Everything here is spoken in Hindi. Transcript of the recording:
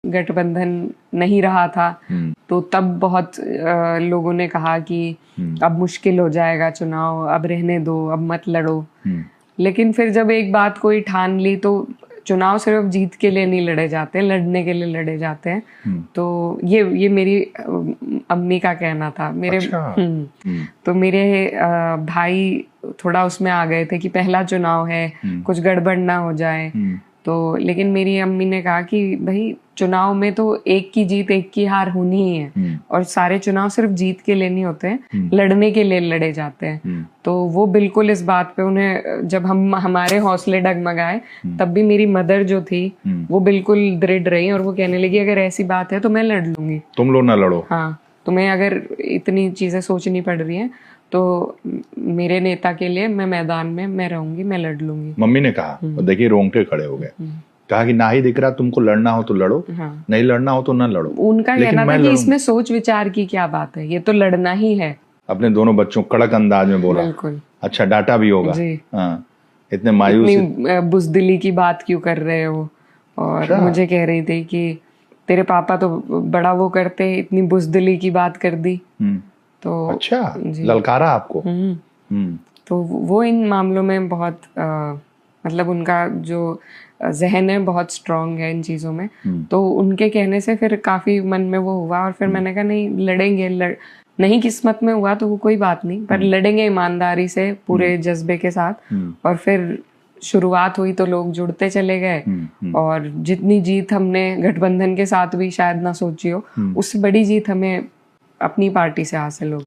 गठबंधन नहीं रहा था तो तब बहुत लोगों ने कहा कि अब मुश्किल हो जाएगा चुनाव, अब रहने दो, अब मत लड़ो। लेकिन फिर जब एक बात कोई ठान ली तो चुनाव सिर्फ जीत के लिए नहीं लड़े जाते, लड़ने के लिए लड़े जाते हैं। तो ये मेरी अम्मी का कहना था। मेरे तो मेरे भाई थोड़ा उसमें आ गए थे कि पहला चुनाव है, कुछ गड़बड़ ना हो जाए। तो लेकिन मेरी अम्मी ने कहा कि भाई चुनाव में तो एक की जीत एक की हार होनी ही है, और सारे चुनाव सिर्फ जीत के लिए नहीं होते हैं, लड़ने के लिए लड़े जाते हैं। तो वो बिल्कुल इस बात पे उन्हें, जब हमारे हौसले डगमगाए तब भी मेरी मदर जो थी वो बिल्कुल दृढ़ रही और वो कहने लगी अगर ऐसी बात है तो मैं लड़ लूंगी, तुम लोग ना लड़ो। हाँ, तुम्हें अगर इतनी चीजें सोचनी पड़ रही हैं तो मेरे नेता के लिए मैं मैदान में मैं रहूंगी, मैं लड़ लूंगी। मम्मी ने कहा, देखिए रोंगटे खड़े हो गए, कहा कि ना ही दिख रहा तुमको लड़ना हो तो लड़ो, हाँ। नहीं लड़ना हो तो ना लड़ो। उनका कहना था कि इसमें सोच विचार की क्या बात है, ये तो लड़ना ही है। अपने दोनों बच्चों कड़क अंदाज में बोला। बिल्कुल। अच्छा, डांटा भी होगा जी। हाँ, इतने मायूस बुजदिली की बात क्यों कर रहे हो। और मुझे कह रही थी कि तेरे पापा तो बड़ा वो करते, इतनी बुजदिली की बात कर दी। तो अच्छा, ललकारा आपको। तो वो इन मामलों में बहुत मतलब उनका जो जहन है बहुत स्ट्रांग है इन चीजों में। तो उनके कहने से फिर काफी मन में वो हुआ और फिर मैंने कहा नहीं लड़ेंगे, नहीं किस्मत में हुआ तो वो कोई बात नहीं, पर लड़ेंगे ईमानदारी से पूरे जज्बे के साथ। और फिर शुरुआत हुई तो लोग जुड़ते चले गए और जितनी जीत हमने गठबंधन के साथ भी शायद ना सोची हो, उससे बड़ी जीत हमें अपनी पार्टी से हासिल हो।